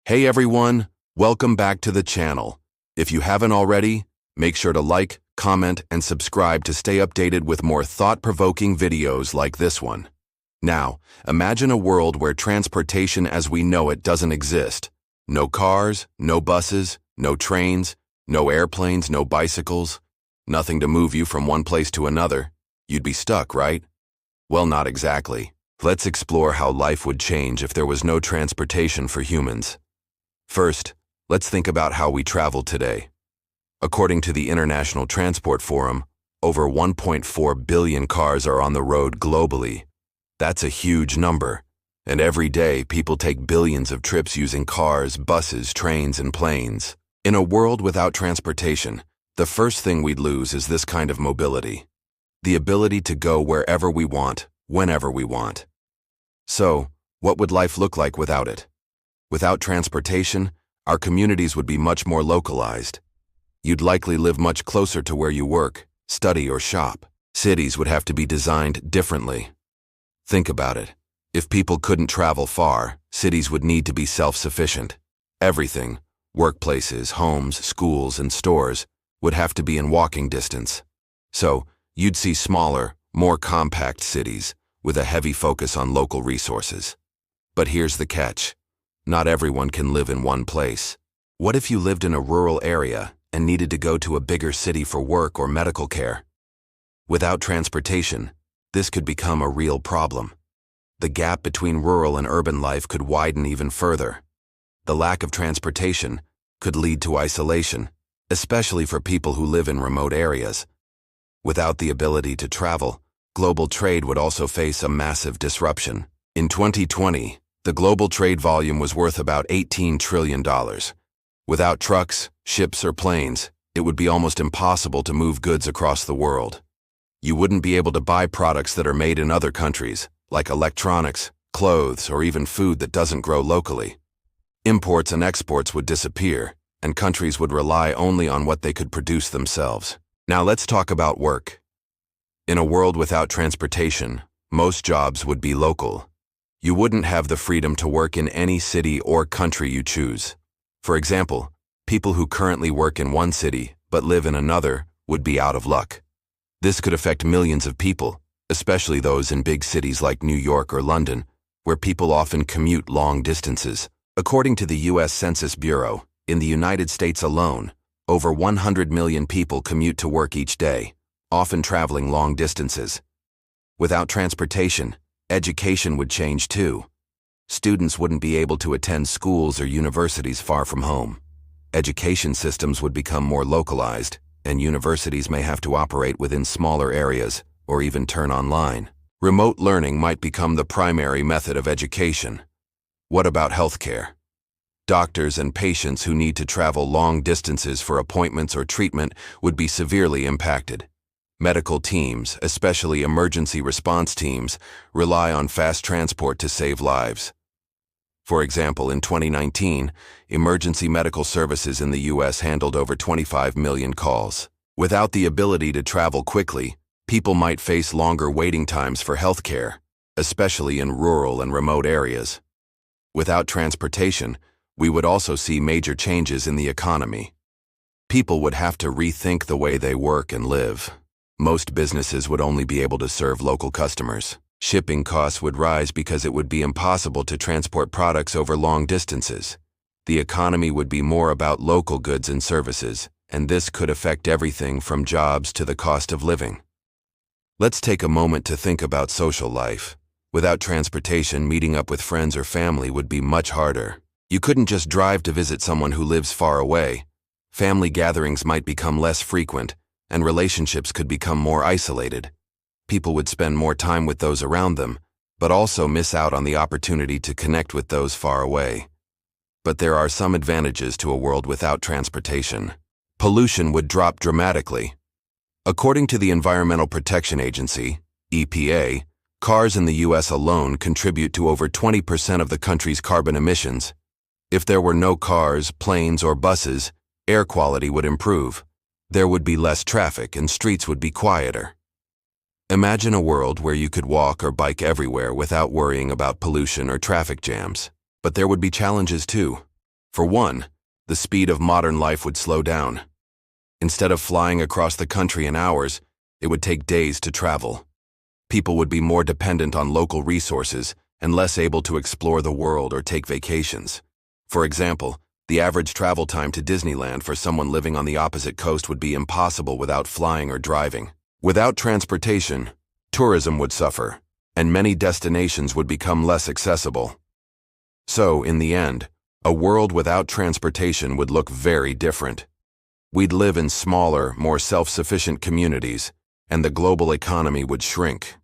Hey everyone, welcome back to the channel. If you haven't already, make sure to like, comment, and subscribe to stay updated with more thought-provoking videos like this one. Now, imagine a world where transportation as we know it doesn't exist. No cars, no buses, no trains, no airplanes, no bicycles, nothing to move you from one place to another. You'd be stuck, right? Well, not exactly. Let's explore how life would change if there was no transportation for humans. First, let's think about how we travel today. According to the International Transport Forum, over 1.4 billion cars are on the road globally. That's a huge number, and every day people take billions of trips using cars, buses, trains, and planes. In a world without transportation, the first thing we'd lose is this kind of mobility. The ability to go wherever we want, whenever we want. So, what would life look like without it? Without transportation, our communities would be much more localized. You'd likely live much closer to where you work, study, or shop. Cities would have to be designed differently. Think about it. If people couldn't travel far, cities would need to be self-sufficient. Everything, workplaces, homes, schools, and stores, would have to be in walking distance. So, you'd see smaller, more compact cities, with a heavy focus on local resources. But here's the catch. Not everyone can live in one place. What if you lived in a rural area and needed to go to a bigger city for work or medical care? Without transportation, this could become a real problem. The gap between rural and urban life could widen even further. The lack of transportation could lead to isolation, especially for people who live in remote areas. Without the ability to travel, global trade would also face a massive disruption. In 2020, the global trade volume was worth about $18 trillion. Without trucks, ships, or planes, it would be almost impossible to move goods across the world. You wouldn't be able to buy products that are made in other countries, like electronics, clothes, or even food that doesn't grow locally. Imports and exports would disappear, and countries would rely only on what they could produce themselves. Now let's talk about work. In a world without transportation, most jobs would be local. You wouldn't have the freedom to work in any city or country you choose. For example, people who currently work in one city but live in another would be out of luck. This could affect millions of people, especially those in big cities like New York or London, where people often commute long distances. According to the U.S. Census Bureau, in the United States alone, over 100 million people commute to work each day, often traveling long distances. Without transportation, education would change too. Students wouldn't be able to attend schools or universities far from home. Education systems would become more localized, and universities may have to operate within smaller areas or even turn online. Remote learning might become the primary method of education. What about healthcare? Doctors and patients who need to travel long distances for appointments or treatment would be severely impacted. Medical teams, especially emergency response teams, rely on fast transport to save lives. For example, in 2019, emergency medical services in the U.S. handled over 25 million calls. Without the ability to travel quickly, people might face longer waiting times for healthcare, especially in rural and remote areas. Without transportation, we would also see major changes in the economy. People would have to rethink the way they work and live. Most businesses would only be able to serve local customers. Shipping costs would rise because it would be impossible to transport products over long distances. The economy would be more about local goods and services, and this could affect everything from jobs to the cost of living. Let's take a moment to think about social life. Without transportation, meeting up with friends or family would be much harder. You couldn't just drive to visit someone who lives far away. Family gatherings might become less frequent, and relationships could become more isolated. People would spend more time with those around them, but also miss out on the opportunity to connect with those far away. But there are some advantages to a world without transportation. Pollution would drop dramatically. According to the Environmental Protection Agency, EPA, cars in the U.S. alone contribute to over 20% of the country's carbon emissions. If there were no cars, planes, or buses, air quality would improve. There would be less traffic and streets would be quieter. Imagine a world where you could walk or bike everywhere without worrying about pollution or traffic jams. But there would be challenges too. For one, the speed of modern life would slow down. Instead of flying across the country in hours, it would take days to travel. People would be more dependent on local resources and less able to explore the world or take vacations. For example, the average travel time to Disneyland for someone living on the opposite coast would be impossible without flying or driving. Without transportation, tourism would suffer, and many destinations would become less accessible. So, in the end, a world without transportation would look very different. We'd live in smaller, more self-sufficient communities, and the global economy would shrink.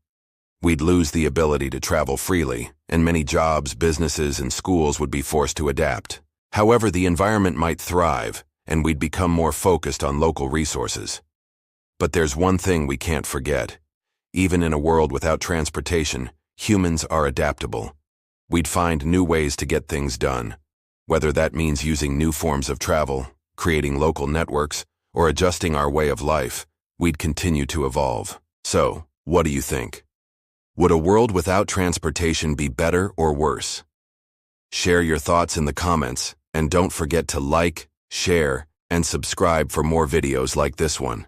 We'd lose the ability to travel freely, and many jobs, businesses, and schools would be forced to adapt. However, the environment might thrive, and we'd become more focused on local resources. But there's one thing we can't forget. Even in a world without transportation, humans are adaptable. We'd find new ways to get things done, whether that means using new forms of travel, creating local networks, or adjusting our way of life. We'd continue to evolve. So, what do you think? Would a world without transportation be better or worse? Share your thoughts in the comments, and don't forget to like, share, and subscribe for more videos like this one.